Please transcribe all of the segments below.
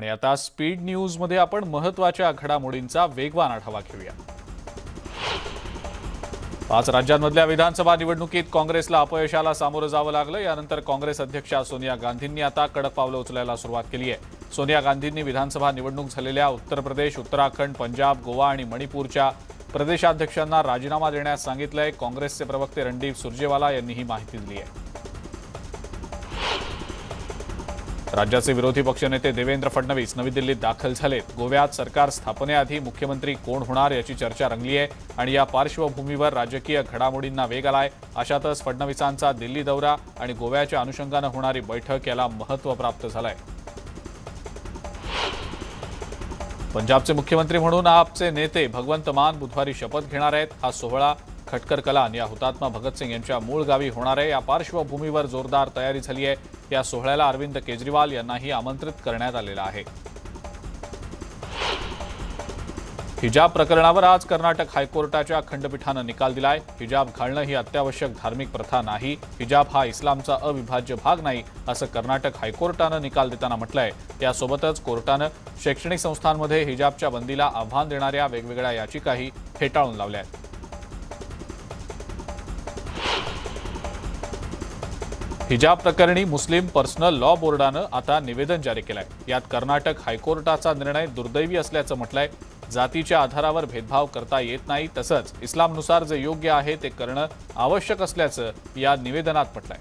आणि आता speed news मध्ये आपण महत्त्वाच्या घडामोडींचा वेगवान आढावा घेऊया। 5 राज्यांमधल्या विधानसभा निवडणुकीत काँग्रेसला अपयशाला सामोरं जावं लागलं। यानंतर काँग्रेस अध्यक्षा सोनिया गांधींनी आता कडक पावलं उचलायला सुरुवात केली आहे। सोनिया गांधींनी विधानसभा निवडणूक झालेल्या उत्तर प्रदेश, उत्तराखंड, पंजाब, गोवा आणि मणिपूरच्या प्रदेशाध्यक्षांना राजीनामा देण्यास सांगितलंय। काँग्रेसचे प्रवक्ते रणदीप सुरजेवाला यांनी ही माहिती दिली आहे। राज्याचे विरोधी पक्षनेते देवेंद्र फडणवीस नवी दिल्लीत दाखल झालेत। गोव्यात सरकार स्थापनेआधी मुख्यमंत्री कोण होणार याची चर्चा रंगली आहे आणि या पार्श्वभूमीवर राजकीय घडामोडींना वेग आलाय। अशातच फडणवीसांचा दिल्ली दौरा आणि गोव्याच्या अनुषंगाने होणारी बैठक याला महत्त्व प्राप्त झालंय। पंजाबचे मुख्यमंत्री म्हणून आपचे नेते भगवंत मान बुधवारी शपथ घेणार आहेत। हा सोहळा खटकर कलान या हुतात्मा भगतसिंग यांच्या मूळ गावी होणार आहे। या पार्श्वभूमीवर जोरदार तयारी झाली आहे। या सोहळ्याला अरविंद केजरीवाल यांनाही आमंत्रित करण्यात आलेलं आहे। हिजाब प्रकरणावर आज कर्नाटक हायकोर्टाच्या खंडपीठानं निकाल दिलाय। हिजाब घालणं ही अत्यावश्यक धार्मिक प्रथा नाही, हिजाब हा इस्लामचा अविभाज्य भाग नाही, असं कर्नाटक हायकोर्टानं निकाल देताना म्हटलंय। यासोबतच कोर्टानं शैक्षणिक संस्थांमध्ये हिजाबच्या बंदीला आव्हान देणाऱ्या वेगवेगळ्या याचिकाही फेटाळून लावल्या आहेत। हिजाब प्रकरणी मुस्लिम पर्सनल लॉ बोर्डानं आता निवेदन जारी केलंय। यात कर्नाटक हायकोर्टाचा निर्णय दुर्दैवी असल्याचं म्हटलंय। जातीच्या आधारावर भेदभाव करता येत नाही, तसंच इस्लामनुसार जे योग्य आहे ते करणं आवश्यक असल्याचं या निवेदनात म्हटलंय।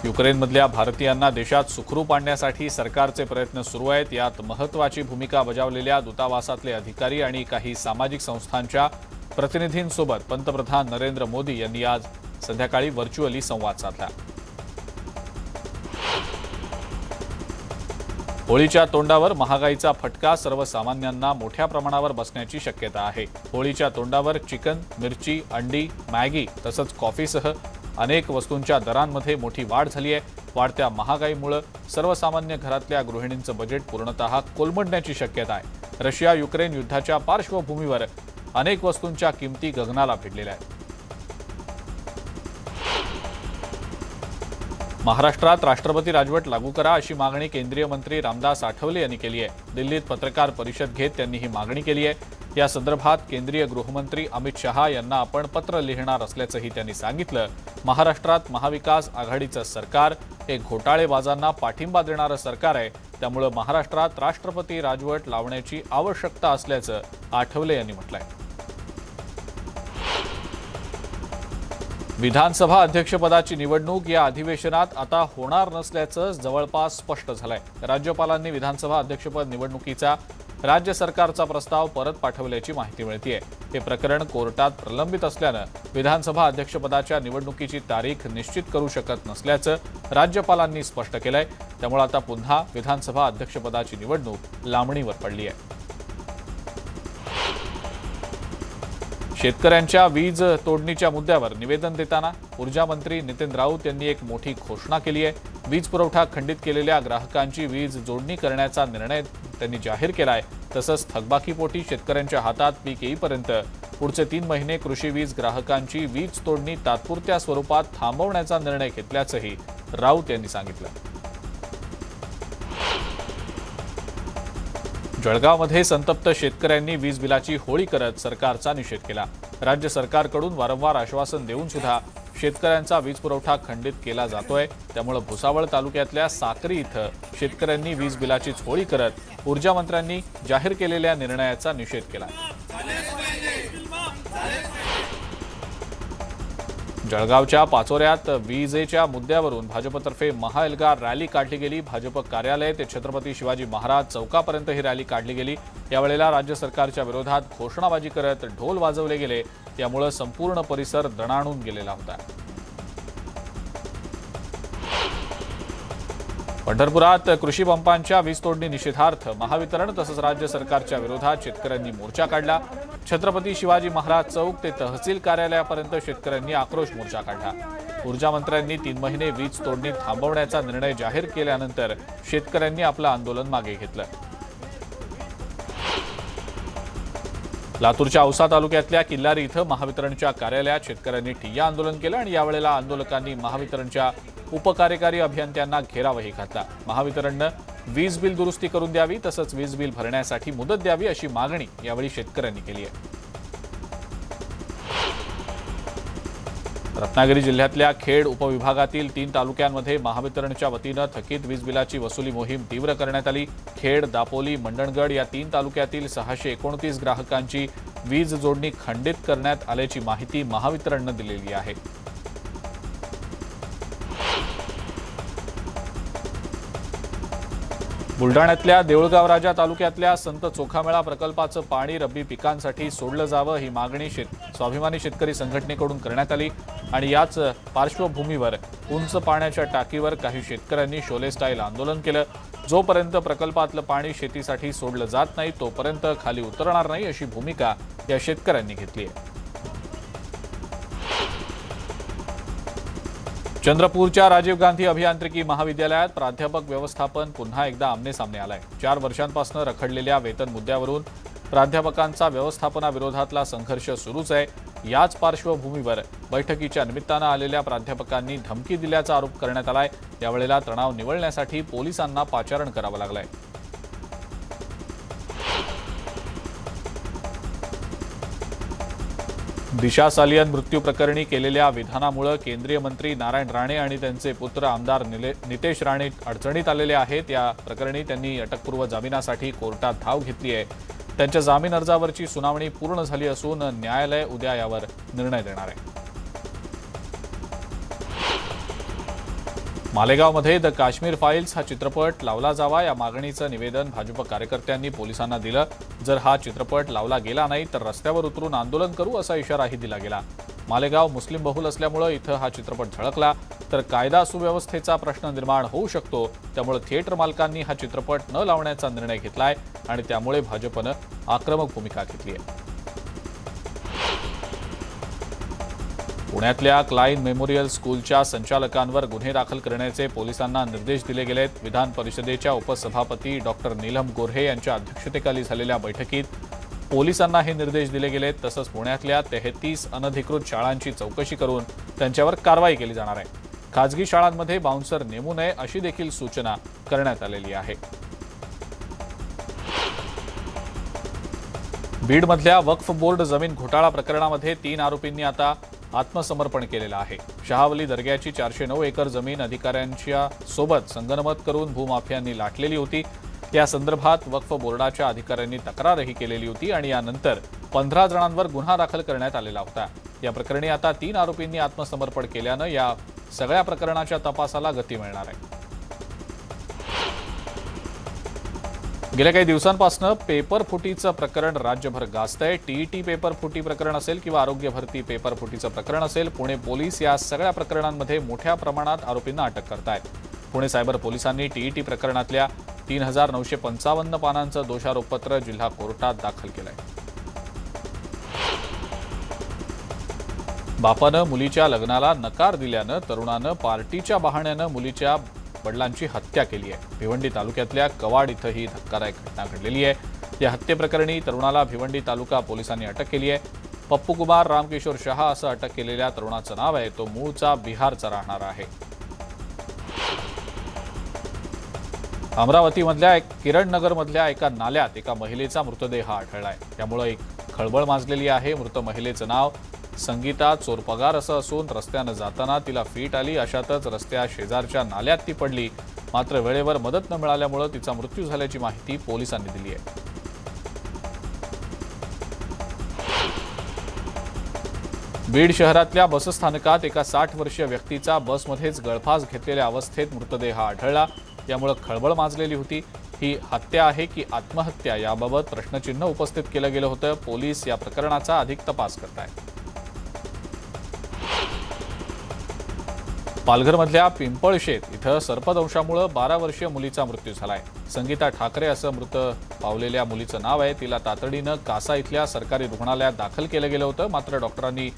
युक्रेनमधल्या भारतीयांना देशात सुखरूप आणण्यासाठी सरकारचे प्रयत्न सुरू आहेत। यात महत्त्वाची भूमिका बजावलेल्या दूतावासातले अधिकारी आणि काही सामाजिक संस्थांच्या प्रतिनिधींसोबत पंतप्रधान नरेंद्र मोदी यांनी आज संध्याकाळी व्हर्च्युअली संवाद साधला। होळीच्या तोंडावर महागाईचा फटका सर्वसामान्यांना मोठ्या प्रमाणावर बसण्याची शक्यता आहे। होळीच्या तोंडावर चिकन, मिरची, अंडी, मॅगी तसंच कॉफीसह अनेक वस्तूंच्या दरांमध्ये मोठी वाढ झाली आहे। वाढत्या महागाईमुळे सर्वसामान्य घरातल्या गृहिणींचं बजेट पूर्णतः कोलमडण्याची शक्यता आहे। रशिया युक्रेन युद्धाच्या पार्श्वभूमीवर अनेक वस्तूंच्या किमती गगनाला भिडलेल्या आहेत। महाराष्ट्रात राष्ट्रपती राजवट लागू करा अशी मागणी केंद्रीय मंत्री रामदास आठवले यांनी केली आहे। दिल्लीत पत्रकार परिषद घेत त्यांनी ही मागणी केली आहे। या संदर्भात केंद्रीय गृहमंत्री अमित शहा यांना आपण पत्र लिहिणार असल्याचंही त्यांनी सांगितलं। महाराष्ट्रात महाविकास आघाडीचं सरकार हे घोटाळेबाजांना पाठिंबा देणारं सरकार आहे, त्यामुळे महाराष्ट्रात राष्ट्रपती राजवट लावण्याची आवश्यकता असल्याचं आठवले यांनी म्हटलंय। विधानसभा अध्यक्षपदाची निवडणूक या अधिवेशनात आता होणार नसल्याचं जवळपास स्पष्ट झालंय। राज्यपालांनी विधानसभा अध्यक्षपद निवडणुकीचा राज्य सरकारचा प्रस्ताव परत पाठवल्याची माहिती मिळतेय। हे प्रकरण कोर्टात प्रलंबित असल्यानं विधानसभा अध्यक्षपदाच्या निवडणुकीची तारीख निश्चित करू शकत नसल्याचं राज्यपालांनी स्पष्ट केलंय। त्यामुळे आता पुन्हा विधानसभा अध्यक्षपदाची निवडणूक लांबणीवर पडली आहे। शेतकऱ्यांच्या वीज तोडणीच्या मुद्द्यावर निवेदन देताना ऊर्जा मंत्री नितीन राऊत यांनी एक मोठी घोषणा केली आहे। वीज पुरवठा खंडित केलेल्या ग्राहकांची वीज जोडणी करण्याचा निर्णय त्यांनी जाहीर केलाय। तसंच थकबाकीपोटी शेतकऱ्यांच्या हातात पीक येईपर्यंत पुढचे 3 महिने कृषी वीज ग्राहकांची वीज तोडणी तात्पुरत्या स्वरूपात थांबवण्याचा निर्णय घेतल्याचंही राऊत यांनी सांगितलं। जळगावमध्ये संतप्त शेतकऱ्यांनी वीज बिलाची होळी करत सरकारचा निषेध केला। राज्य सरकारकडून वारंवार आश्वासन देऊन सुद्धा शेतकऱ्यांचा वीज पुरवठा खंडित केला जातोय। त्यामुळे भुसावळ तालुक्यातल्या साक्री इथं शेतकऱ्यांनी वीज बिलाचीच होळी करत ऊर्जा मंत्र्यांनी जाहीर केलेल्या निर्णयाचा निषेध केला। जळगावच्या पाचोऱ्यात वीजेच्या मुद्द्यावरून भाजपतर्फे महाएल्गार रॅली काढली गेली। भाजप कार्यालय ते छत्रपती शिवाजी महाराज चौकापर्यंत ही रॅली काढली गेली। यावेळेला राज्य सरकारच्या विरोधात घोषणाबाजी करत ढोल वाजवले गेले। यामुळे संपूर्ण परिसर दणाणून गेलेला होता। पंढरपुरात कृषी पंपांच्या वीज तोडणी निषेधार्थ महावितरण तसंच राज्य सरकारच्या विरोधात शेतकऱ्यांनी मोर्चा काढला। छत्रपती शिवाजी महाराज चौक ते तहसील कार्यालयापर्यंत शेतकऱ्यांनी आक्रोश मोर्चा काढला। ऊर्जा मंत्र्यांनी 3 महिने वीज तोडणी थांबवण्याचा निर्णय जाहीर केल्यानंतर शेतकऱ्यांनी आपलं आंदोलन मागे घेतलं। लातूरच्या औसा तालुक्यातल्या किल्लारी इथं महावितरणच्या कार्यालयात शेतकऱ्यांनी ठिय्या आंदोलन केलं आणि यावेळेला आंदोलकांनी महावितरणच्या उपकार्यकारी अभियंत्यांना घेरावही घातला। महावितरणनं वीज बिल दुरुस्ती करून द्यावी तसंच वीज बिल भरण्यासाठी मुदत द्यावी अशी मागणी यावेळी शेतकऱ्यांनी केली आहे। रत्नागिरी जिल्ह्यातल्या खेड उपविभागातील 3 तालुक्यांमध्ये महावितरणच्या वतीनं थकीत वीज बिलाची वसुली मोहीम तीव्र करण्यात आली। खेड, दापोली, मंडणगड या 3 तालुक्यातील 629 ग्राहकांची वीज जोडणी खंडित करण्यात आल्याची माहिती महावितरणनं दिलेली आहे। बुलढाण्यातल्या देऊळगाव राजा तालुक्यातल्या संत चोखामेळा प्रकल्पाचं पाणी रब्बी पिकांसाठी सोडलं जावं ही मागणी स्वाभिमानी शेतकरी संघटनेकडून करण्यात आली आणि याच पार्श्वभूमीवर उंच पाण्याच्या टाकीवर काही शेतकऱ्यांनी शोले स्टाईल आंदोलन केलं। जोपर्यंत प्रकल्पातलं पाणी शेतीसाठी सोडलं जात नाही तोपर्यंत खाली उतरणार नाही अशी भूमिका या शेतकऱ्यांनी घेतली आहे। चंद्रपूरच्या राजीव गांधी अभियांत्रिकी महाविद्यालयात प्राध्यापक व्यवस्थापन पुन्हा एकदा आमनेसामने आलंय। 4 वर्षांपासून रखडलेल्या वेतन मुद्द्यावरून प्राध्यापकांचा व्यवस्थापनाविरोधातला संघर्ष सुरूच आहे। याच पार्श्वभूमीवर बैठकीच्या निमित्तानं आलेल्या प्राध्यापकांनी धमकी दिल्याचा आरोप करण्यात आलाय। यावेळेला तणाव निवळण्यासाठी पोलिसांना पाचारण करावं लागलंय। दिशा सालियन मृत्यू प्रकरणी केलेल्या विधानामुळे केंद्रीय मंत्री नारायण राणे आणि त्यांचे पुत्र आमदार नितेश राणे अडचणीत आलेले आहेत। या प्रकरणी त्यांनी अटकपूर्व जामिनासाठी कोर्टात धाव घेतली आहे। त्यांच्या जामीन अर्जावरची सुनावणी पूर्ण झाली असून न्यायालय उद्या यावर निर्णय देणार आहे। मालेगावमध्ये द काश्मीर फाईल्स हा चित्रपट लावला जावा या मागणीचं निवेदन भाजप कार्यकर्त्यांनी पोलिसांना दिलं। जर हा चित्रपट लावला गेला नाही तर रस्त्यावर उतरून आंदोलन करू असा इशाराही दिला गेला। मालेगाव मुस्लिम बहुल असल्यामुळे इथं हा चित्रपट झळकला तर कायदा सुव्यवस्थेचा प्रश्न निर्माण होऊ शकतो। त्यामुळे थिएटर मालकांनी हा चित्रपट न लावण्याचा निर्णय घेतलाय आणि त्यामुळे भाजपनं आक्रमक भूमिका घेतली आहे। पुण्यातल्या क्लाइन मेमोरियल स्कूलच्या संचालकांवर गुन्हे दाखल करण्याचे पोलिसांना निर्देश दिले गेलेत। विधान परिषदेच्या उपसभापती डॉक्टर नीलम गोऱ्हे यांच्या अध्यक्षतेखाली झालेल्या बैठकीत पोलिसांना हे निर्देश दिले गेलेत। तसंच पुण्यातल्या 33 अनधिकृत शाळांची चौकशी करून त्यांच्यावर कारवाई केली जाणार आहे। खासगी शाळांमध्ये बाउन्सर नेमू नये अशी देखील सूचना करण्यात आलेली आहे। बीडमधल्या वक्फ बोर्ड जमीन घोटाळा प्रकरणामध्ये 3 आरोपींनी आता आत्मसमर्पण केलेलं आहे। शहावली दर्ग्याची 409 एकर जमीन अधिकाऱ्यांच्या सोबत संगनमत करून भूमाफियांनी लाटलेली होती। या संदर्भात वक्फ बोर्डाच्या अधिकाऱ्यांनी तक्रारही केलेली होती आणि यानंतर 15 जणांवर गुन्हा दाखल करण्यात आलेला होता। या प्रकरणी आता 3 आरोपींनी आत्मसमर्पण केल्यानं या सगळ्या प्रकरणाच्या तपासाला गती मिळणार आहे। गेल्या काही दिवसांपासून पेपर फुटीचं प्रकरण राज्यभर गाजतंय। टीईटी पेपर फुटी प्रकरण असेल किंवा आरोग्य भरती पेपर फुटीचं प्रकरण असेल, पुणे पोलीस या सगळ्या प्रकरणांमध्ये मोठ्या प्रमाणात आरोपींना अटक करतायत। पुणे सायबर पोलिसांनी टीईटी प्रकरणातल्या 3955 पानांचं दोषारोपपत्र जिल्हा कोर्टात दाखल केलंय। बापानं मुलीच्या लग्नाला नकार दिल्यानं तरुणानं पार्टीच्या बहाण्यानं मुलीच्या वडिलांची हत्या केली आहे। भिवंडी तालुक्यातल्या कवाड इथं ही धक्कादायक घटना घडलेली आहे। या हत्येप्रकरणी तरुणाला भिवंडी तालुका पोलिसांनी अटक केली आहे। पप्पू कुमार रामकिशोर शहा असं अटक केलेल्या तरुणाचं नाव आहे। तो मूळचा बिहारचा राहणारा आहे। अमरावतीमधल्या किरणनगरमधल्या एका नाल्यात एका महिलेचा मृतदेह आढळलाय। यामुळे एक खळबळ माजलेली आहे। मृत महिलेचं नाव संगीता चोरपगार असं असून रस्त्यानं जाताना तिला फीट आली। अशातच रस्त्या शेजारच्या नाल्यात ती पडली, मात्र वेळेवर मदत न मिळाल्यामुळे तिचा मृत्यू झाल्याची माहिती पोलिसांनी दिली आहे। बीड शहरातल्या बसस्थानकात एका 60 वर्षीय व्यक्तीचा बसमध्येच गळफास घेतलेल्या अवस्थेत मृतदेह आढळला। यामुळे खळबळ माजलेली होती। ही हत्या आहे की आत्महत्या याबाबत प्रश्नचिन्ह उपस्थित केलं गेलं होतं। पोलीस या प्रकरणाचा अधिक तपास करतायत। पालघरमधल्या पिंपळशेत इथं सर्पदंशामुळे 12 वर्षीय मुलीचा मृत्यू झालाय। संगीता ठाकरे असं मृत पावलेल्या मुलीचं नाव आहे। तिला तातडीनं कासा इथल्या सरकारी रुग्णालयात दाखल केलं गेलं होतं, मात्र डॉक्टरांनी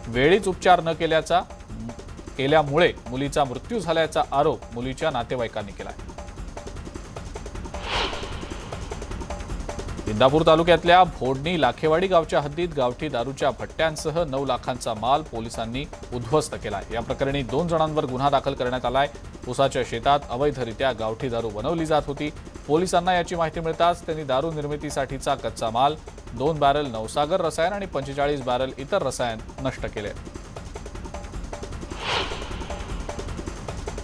वेळीच उपचार न केल्यामुळे मुलीचा मृत्यू झाल्याचा आरोप मुलीच्या नातेवाईकांनी केलाय। इंदापूर तालुक्यातल्या भोडणी लाखेवाडी गावच्या हद्दीत गावठी दारूच्या भट्ट्यांसह 9 लाखांचा माल पोलिसांनी उद्ध्वस्त केलाय। या प्रकरणी 2 जणांवर गुन्हा दाखल करण्यात आलाय। ऊसाच्या शेतात अवैधरित्या गावठी दारू बनवली जात होती। पोलिसांना याची माहिती मिळताच त्यांनी दारू निर्मितीसाठीचा कच्चा माल, 2 बॅरल नवसागर रसायन आणि 45 बॅरल इतर रसायन नष्ट केले।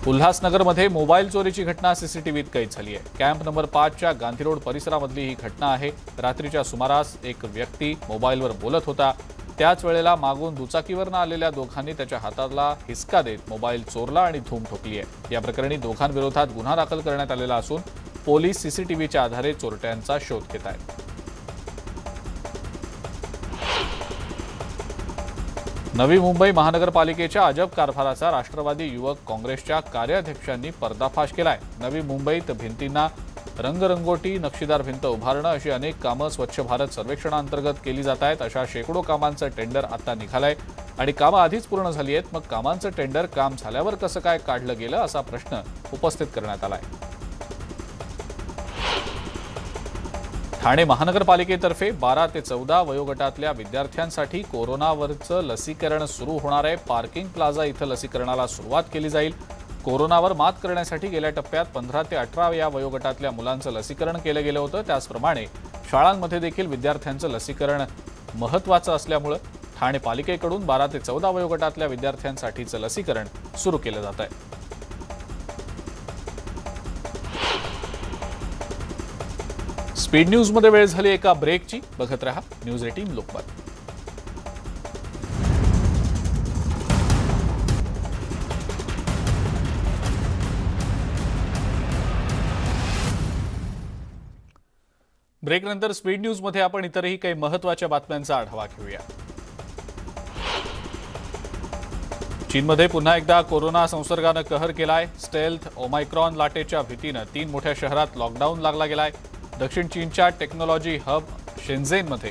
उल्हासनगरमध्ये मोबाईल चोरीची घटना सीसीटीव्हीत कैद झाली आहे। कॅम्प नंबर 5 च्या गांधी रोड परिसरामधली ही घटना आहे। रात्रीच्या सुमारास एक व्यक्ती मोबाईलवर बोलत होता। त्याच वेळेला मागून दुचाकीवरनं आलेल्या दोघांनी त्याच्या हाताला हिसका देत मोबाईल चोरला आणि धूम ठोकली आहे। या प्रकरणी दोघांविरोधात गुन्हा दाखल करण्यात आलेला असून पोलीस सीसीटीव्हीच्या आधारे चोरट्यांचा शोध घेत आहेत। नवी मुंबई महानगरपालिकेच्या अजब कारभाराचा राष्ट्रवादी युवक काँग्रेसच्या कार्याध्यक्षांनी पर्दाफाश केलाय। नवी मुंबईत भिंतींना रंगरंगोटी, नक्षीदार भिंत उभारणं अशी अनेक कामं स्वच्छ भारत सर्वेक्षणाअंतर्गत केली जात आहेत। अशा शेकडो कामांचं टेंडर आता निघालंय आणि कामं आधीच पूर्ण झाली आहेत। मग कामांचं टेंडर काम झाल्यावर कसं काय काढलं गेलं असा प्रश्न उपस्थित करण्यात आलाय। ठाणे महानगरपालिकेतर्फे 12 ते 14 वयोगटातल्या विद्यार्थ्यांसाठी कोरोनावरचं लसीकरण सुरू होणार आहे। पार्किंग प्लाझा इथं लसीकरणाला सुरुवात केली जाईल। कोरोनावर मात करण्यासाठी गेल्या टप्प्यात 15 ते 18 या वयोगटातल्या मुलांचं लसीकरण केलं गेलं होतं। त्याचप्रमाणे शाळांमध्ये देखील विद्यार्थ्यांचं लसीकरण महत्त्वाचं असल्यामुळे ठाणे पालिकेकडून 12 ते 14 वयोगटातल्या विद्यार्थ्यांसाठीचं लसीकरण सुरू केलं जात आहे। स्पीड न्यूजमध्ये वेळ झाली एका ब्रेकची। बघत रहा न्यूज 18 लोकमत। ब्रेकनंतर स्पीड न्यूजमध्ये आपण इतरही काही महत्त्वाच्या बातम्यांचा आढावा घेऊया। चीनमध्ये पुन्हा एकदा कोरोना संसर्गानं कहर केलाय। स्टेल्थ ओमायक्रॉन लाटेच्या भीतीनं 3 मोठ्या शहरात लॉकडाऊन लागला गेलाय। दक्षिण चीनच्या टेक्नॉलॉजी हब शेन्झेनमध्ये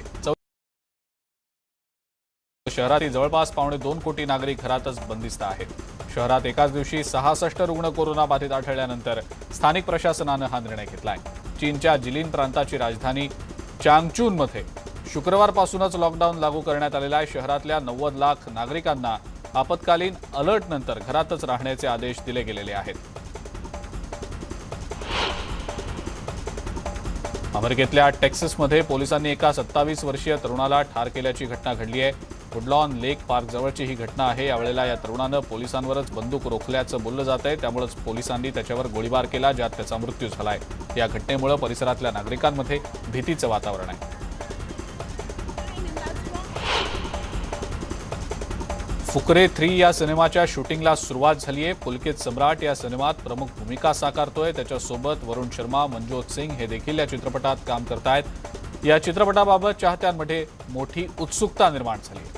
शहरातील जवळपास 2.25 कोटी नागरिक घरातच बंदिस्त आहेत। शहरात एकाच दिवशी 66 रुग्ण कोरोना बाधित आढळल्यानंतर स्थानिक प्रशासनानं हा निर्णय घेतलाय। चीनच्या जिलिन प्रांताची राजधानी चांगचूनमध्ये शुक्रवारपासूनच लॉकडाऊन लागू करण्यात आलेला आहे। शहरातल्या 90 लाख नागरिकांना आपत्कालीन अलर्टनंतर घरातच राहण्याचे आदेश दिले गेलेले आहेत। अमेरिकेतल्या टेक्सासमध्ये पोलिसांनी एका 27 वर्षीय तरुणाला ठार केल्याची घटना घडली आहे। वुडलॉन लेक पार्क जवळची ही घटना आहे। यावेळेला या तरुणानं पोलिसांवरच बंदूक रोखल्याचं बोललं जात आहे। त्यामुळेच पोलिसांनी त्याच्यावर गोळीबार केला, ज्यात त्याचा मृत्यू झालाय। या घटनेमुळे परिसरातल्या नागरिकांमध्ये भीतीचं वातावरण आहे। फुकरे 3 या सिनेमाच्या शूटिंगला सुरुवात झाली आहे। पुलकित सम्राट या सिनेमात प्रमुख भूमिका साकारतोय। त्याच्यासोबत वरुण शर्मा, मनजोत सिंग हे देखील या चित्रपटात काम करतायत। या चित्रपटाबाबत चाहत्यांमध्ये मोठी उत्सुकता निर्माण झाली आहे।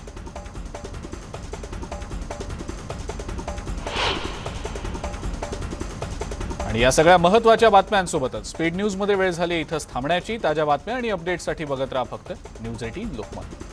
आणि या सगळ्या महत्त्वाच्या बातम्यांसोबतच स्पीड न्यूजमध्ये वेळ झाली इथंच थांबण्याची। ताज्या बातम्या आणि अपडेट्ससाठी बघत राहा फक्त न्यूज 18 लोकमत।